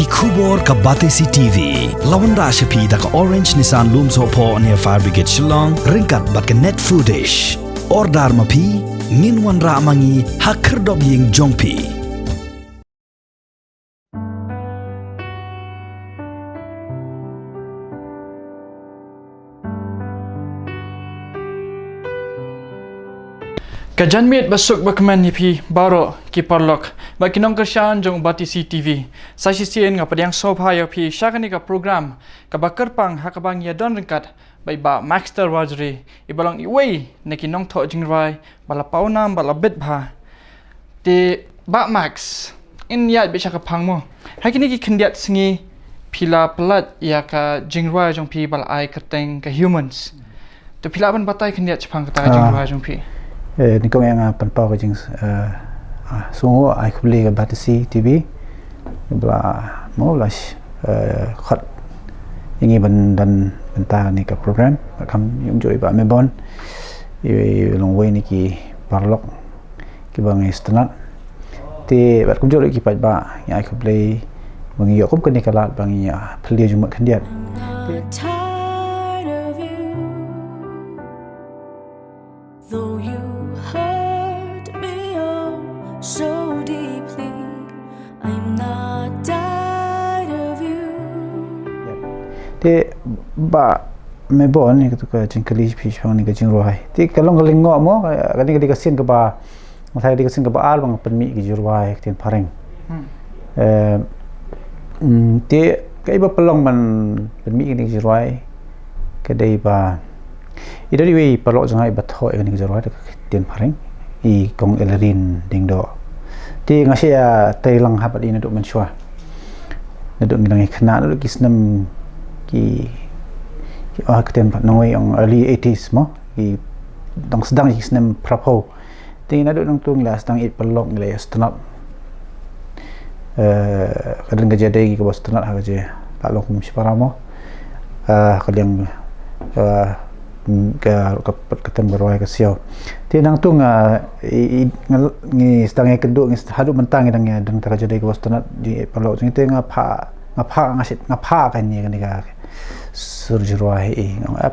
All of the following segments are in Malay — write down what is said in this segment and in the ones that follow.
Kubor ka Batesi TV. Lawan ra shapi da ka Orange Nissan Lumso po near Fire Brigade Shillong. Ringkat bat ka net footage. Ordar mapi. Minwan ra mangi hakir dog ying jongpi. Kajanmit basuk bakman hipi baro ki parlok bakinong kershan jong Batesi TV sasisien ngapa yang sobha ya pi syakani ka program ka bakerpang hakabang ya don ringkat bai ba Maxter Wajri ibalong iwei nekinong tho jingrai bala paunam bala bet bha te ba Max in ya be syaka pangmo hakini ki khendiat singi pila pelat ya ka jingrai jong pi bala ai kerteng ka humans to pila ban batai khendiat chpang ka jingrai jong pi ni kong yang panpau ke jing sungu ai kubli ke Batesi TV bla mau las khot ingi ban dan benta ni ke program kam yung joy ba mebon i long way ni ki parlok ki bang istanat ti bat kum joy ki pat ba ai kubli bang yo kum ke ni kalat bang ya pli jumat khandiat so deeply, I'm not tired of you. Te ba mebon ni ketuka jingkali pishong ni kajing rohai. Te kalong kaling ngok mo kani kadi kasin ke ba masai di kasin ke ba al bang penmi ki jurwai tin pareng. Te kai ba pelong man penmi ni jurwai kadai ba idari we palok jangai ba tho ni jurwai tin pareng i kong elerin ding do ti ngasia tailang hapat ini duk mensyua naduk ngilang khana duk kisnam ki keten pat nongoi ang early 80s mo ki dang sedang kisnam prapo ti naduk nang tung la sedang it pelok ngile stanap kadang kejadian ki bos stanap ha je lalu kum siparamo kadang ketem berwai kesiau ti nang tu ngi stang keduk ngi hadu mentang ngidang ya dang terjadi ke wastanat di palok ngi te ngapa ngasit ngapa kan ni kan surjurwai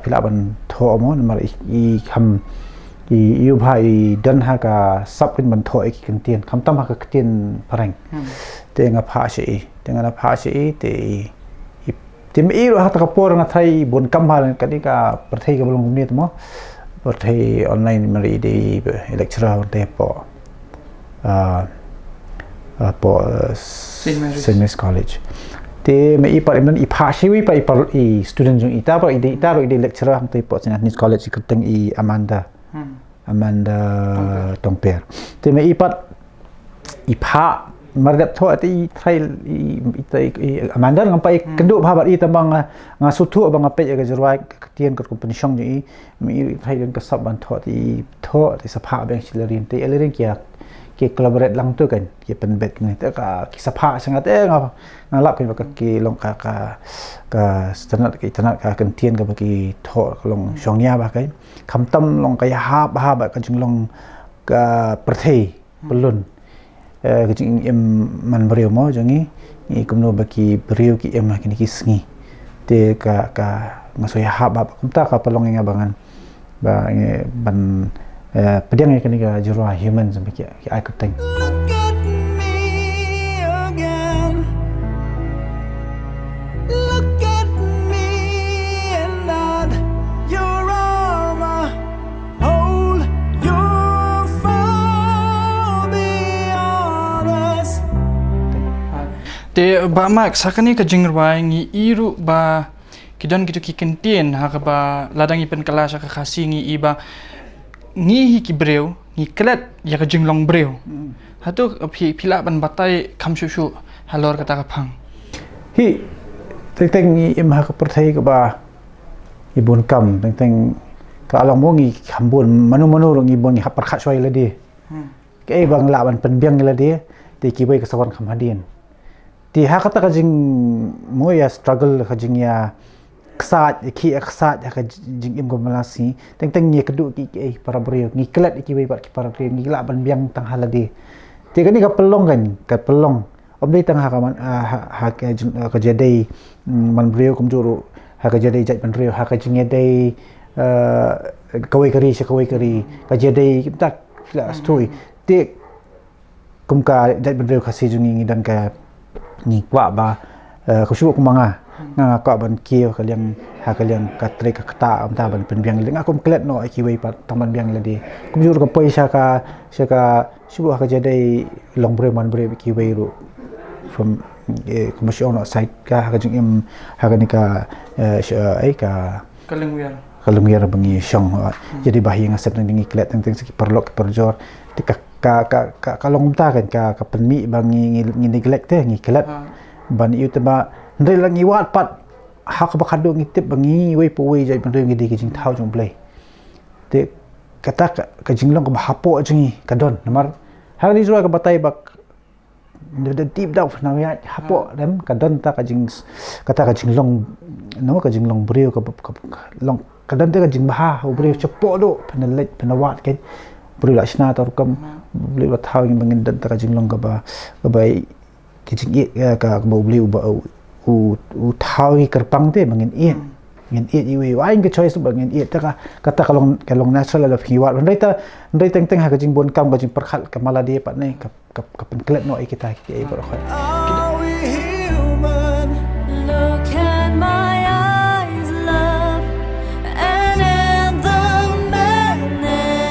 pila ban tho mo mar i kham i yu bhai dan ha ka sapin ban tho ki kan tien kham tam ha ka tien parang te ngapa si te ngapa si te tim iro hat kapor nga thai bon kamhal kadi ka perthai ka belum ni mo perthai online mari di lecturer te po St. Mary's College te me ipat men ipha siwi pa i student jung ita pa i lecturer te po St. Mary's College keteng i Amanda Tongper te me ipat ipha margat tho ati thai Amanda ngampai keduk bhabat i tambang ngasutu bang ape ga jurwai ketien kat company shong ji mi thai den kasab ban tho ti sapha bang silarin te elerin kia ke collaborate lang tu kan ke penbet ni te ka ki sapha sangat ngalap kan ki long ka standard ki tanat ka ketien ka bagi tho long shong nya ba kai khamtam long ka ha ba kan chung long ka perthei belun kecing man beriu mo jangi i kumno baki beriu ki em kini kisngi te ka ngasoya haba kumta ka palong nga bangan ba ban pedang kini ka jurwa human sampai ki ai kuteng te ba Max sakani ka jingrai ngi iru ba kidon gitu ki kentien ha ka ba ladang ipen kelas ka khasi ngi iba ngi hi ki breu ngi klet ya ka jinglong breu hatu pila ban batai kham shu halor kata ka phang hi teng ngi im ha ka perthai ka ba ibun kam teng ka alang mo ngi khambun manu ngi bon ngi hapar kha swai ladi ke bang la ban penbiang ladi te ki bai ka sawan kham hadin ti ha kata ka jing mo ya struggle ka jing ya ksat ki ksat ka jing im go malasi teng ni kedu ki para brio ngi klet ki bai ki para brio ngi la ban biang tang haladi ti ka ni ka pelong Om dei tang ha ka jadi man brio kum juru ha ka jadi jat man brio ha ka jing dei kawai kari ka jadi tak stoi te kum ka jat man brio khasi jungi dan ka ni kwa ba ko shu kumanga nga ka ban kio ka liang ha ka liang ka tre ka kata am ta ban pen biang lenga kum klet no ki wei pat taman biang le di kum jur ka poi sha ka shu ha ka jadi long bre man bre ki wei ru from commercial no site ka ha ka jing im ha ka ni ka ka kalungwiar bangi syong jadi bahi ngasep nang dingi klet teng seki perlok perjor ti ka long ta kan ka penmi bangi ngi neglect te ngi klet ban iu teba ndai lang iwat pat ha ka bakado ngi tip bangi wei po wei jai bandoi ngi di ki jing thau jong play te kata ka jing long ka hapo jingi kadon namar ha ni jua ka batai bak the deep down na ya hapo dem kadon ta ka jing kata ka jing long no ka jing long brio ka long kadon te ka jing baha brio cepo do penelet penawat kan brio laksana tar kam beli wat thau ngi bangin dan ta ka jing long ka ba kijing ka bau beli u thau i kerpang te bangin ngin iwi wain ke choice bangin ta kata kalong natural of hiwat ndai teng ha ka jing bon kam ka jing perkhat ka maladi pat nei ka penklet no kita ki ai bro khoi Look at my eyes, love, and end the madness.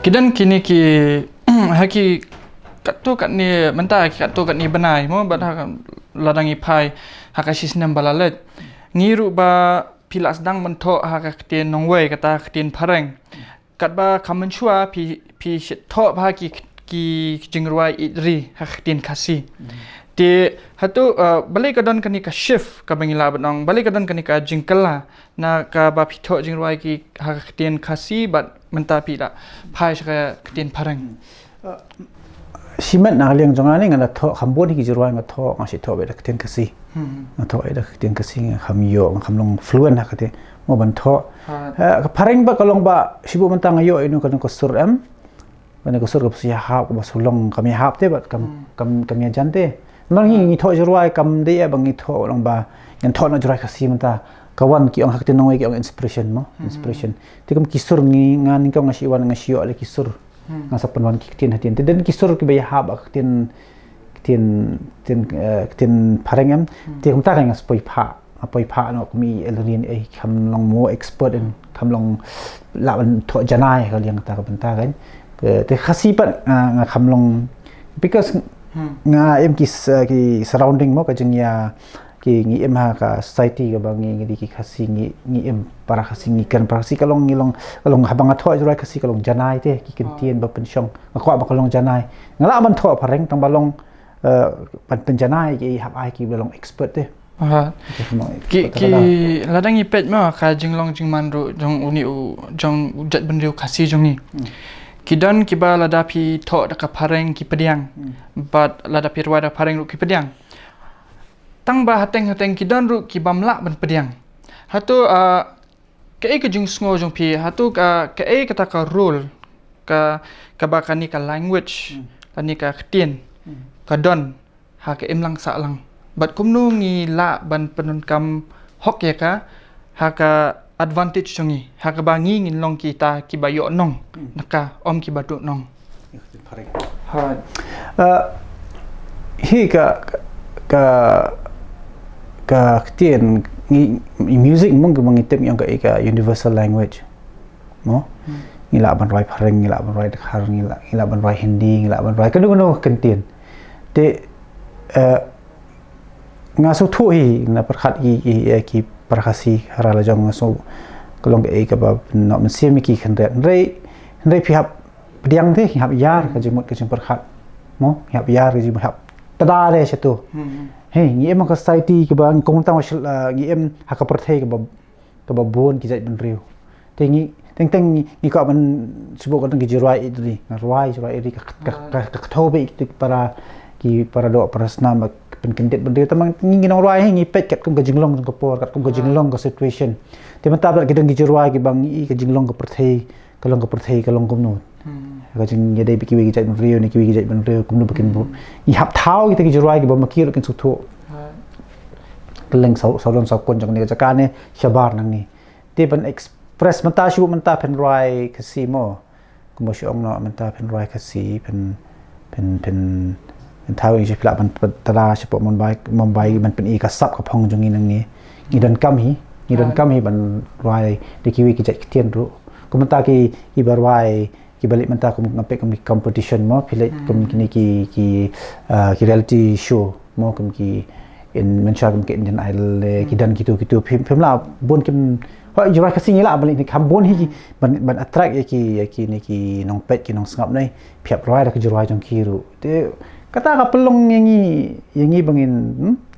Kidan kini ki haki katu kat ni mentah katu kat ni benai mo bat ladangi pai hakasis nam balalet ngiru ba pilas dang mentok haka ketien nongwei kata ketien pareng kat ba kamanchua pi tho ba ki jingruai idri hak ketien kasi ti hatu balai kadon kani ka shift ka bangila banong balai kadon kani ka jingkala na ka ba pi tho jingruai ki hak ketien kasi bat mentah pi la pai ka ketien pareng simet na liang jonga ni ngana tho khambon ki jirwa nga tho nga si tho be da kten kasi nga tho da kten kasi nga khamyo khamlong fluent ha kate mo ban tho ka pareng ba kalong ba sibu mantang ayo inu kan ko sur am bane ko sur ko si ha ko sulong kami hap te ba kam ya jante mang hi tho jirwa kam de bang ni tho long ba ngan tho na jirwa kasi manta kawan ki ong hakte nongoi ki ong inspiration tikum kisur ni ngan ko ngasi wan ngasi yo le kisur ngasa penwan ki tin hatin den kisur ki baya hab tin parengam ti kum ta ngas poi pha no mi elrin e kham long mo expert in kham long la ban tho janai ka liang ta ka banta kan te khasi pat nga kham long because nga em ki surrounding mo ka jingya ki ngi em ha ka society ka bangi ngi ki khasi ngi em para khasi ngi kan para khasi kalong habang atho jura khasi kalong janai te ki kentien ba pensyong ngakwa ba kalong janai ngala man tho pareng tang balong pen janai ki hab ai ki balong expert te ki ladang ipet ma ka jinglong jingman ro jong uni u jong jat benriu khasi jong ni kidan ki ba ladapi tho da ka pareng ki pediang but ladapi rwada pareng ru ki pediang tang ba hateng kidan ru ki bamla ban pediang hatu ke jing sngo jong pi hatu ka kata ka rule ka bakani ka language ani ka ktien ka don ha ka imlang sa lang bat kumnu ngi la ban penun kam hok ya ka ha ka advantage jongi ha ka ba ngi ngin long kita ki ba yo nong naka om ki ba tu nong ha hi ka ktien music mong mangitip yang ka universal language mo ngila ban rai pareng ngila ban rai khar ngila ban rai hindi ngila ban rai kanu kentien te ngaso thui na perkhat ki perkhasi harala jong ngaso kolong ka ba no mesim ki khandre ndai phihap diang te hap yar ka jimot ka jim perkhat mo hap yar ji hap tada re setu hey ngi em ka society ke bang kong tang ngi em ha ka perthai ke ba bon ki jai ban riu te ngi teng ngi ka ban sibo ka ngi jirai idri rai ri ka thobe para do para snam pen kendet ban riu tamang ngi nong rai ngi pet kat kum ka jinglong ka por kat kum ka jinglong ka situation te mata ba ki ngi jirai ki bang i ka jinglong ka perthai ka long kum no ก็จึงอย่าได้ไปกินกิจบันเรียวในกินกิจบันเรียวกุมนุบกินบุอีหับเท้าอีตะกิจรายกิบมากี้เรากินสุดทั่วกันเล่งสาวลนสาวคนจากนี้จากการเนี่ยชาวบ้านนั่งนี่ที่เป็นเอ็กซ์เพรสมันตาชิวมันตาเป็นรายคาซีโมกุมช่วงเนาะมันตาเป็นรายคาซีเป็นเท้าอีกใช่ปะมันตราเฉพาะมุมไบมันเป็นอีกษับกับพองจงนี้นั่งนี้อีดันกัมฮีมันรายในกิจเทียนรู้กุมตากีบารายki balik mentah aku ngapai kami competition mo pilih kami kini ki reality show mo kami in mencar kami Indian Idol ki dan gitu film lah bon kim ho jurai kasih ni lah balik ni kambon hi ban attract ki ni ki nong pet ki nong sengap ni piap roi dah ke jurai jong kiru te kata ka pelong yang ni bangin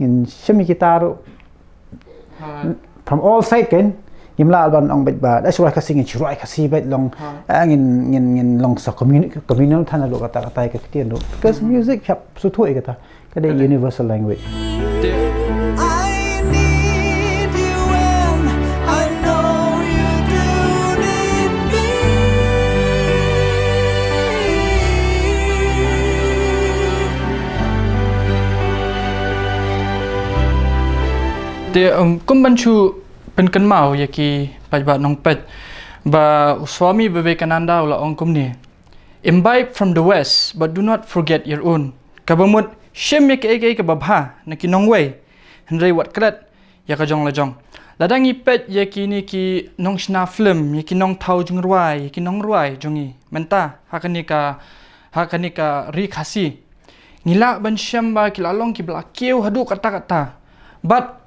in semi kita ru from all side kan Imla alban ong bet ba da surai kasih ngin churai kasih bet long ngin long so communal than lo kata ka ketian do because music chap su thui kata kada universal language I need you and I know you do need me. Dia kumbanchu penken mau yaki pajbat nong pet ba Swami Vivekananda ula ongkum ni imbibe from the west but do not forget your own kabamut shem yaki ege ke babha naki nong wei hendrai wat krat ya ka jong la jong ladangi pet yaki ni ki nong shna film yaki nong thau jung ruai yaki nong ruai jongi menta hakanika ri khasi ngila ban shem ba kilalong ki bla kiu hadu kata but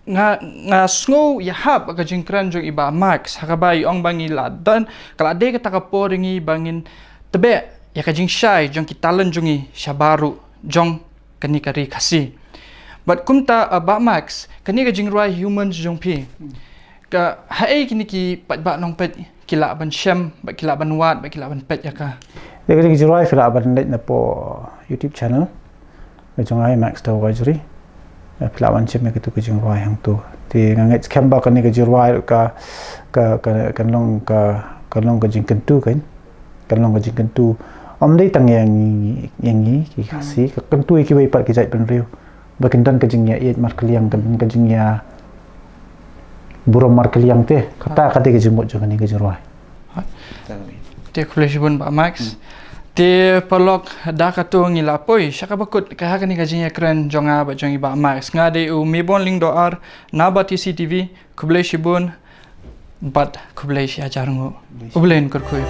nga sngo ya hab ka jingkran jong iba max hakabai ong bangi ladan kala de ka poringi bangin tebe ya ka jing shai jong ki talent jongi shabaru jong kani kari khasi but kumta ba max kani ka jing rai humans jong pi ka hai kini ki ba nong pet kila ban shem ba kila ban wat ba kila ban pet ya ka de ka jing rai fila ban net na po YouTube channel jong ai max to wajri pelawan cem yang itu kejung ruai yang tu. Di ngangat kemba kan ni kejung ruai kan long kejung kentu kan. Kan long kejung kentu. Om dei tang yang ni ki khasi kentu ki bai pat ki jai pen riu. Bakindan kejung ya iet mar keliang kan kejung ya burom mar keliang teh. Kata kejung mot juga ni kejung ruai. Dia flash bun ba max. Ti pelok da katu ngila poi syaka bakut ka hakani ka jinya kren jonga ba jongi ba max ngade u mebon ling doar na ba TCTV kublai shibun bat kublai shi ajarngo ublen kurkoi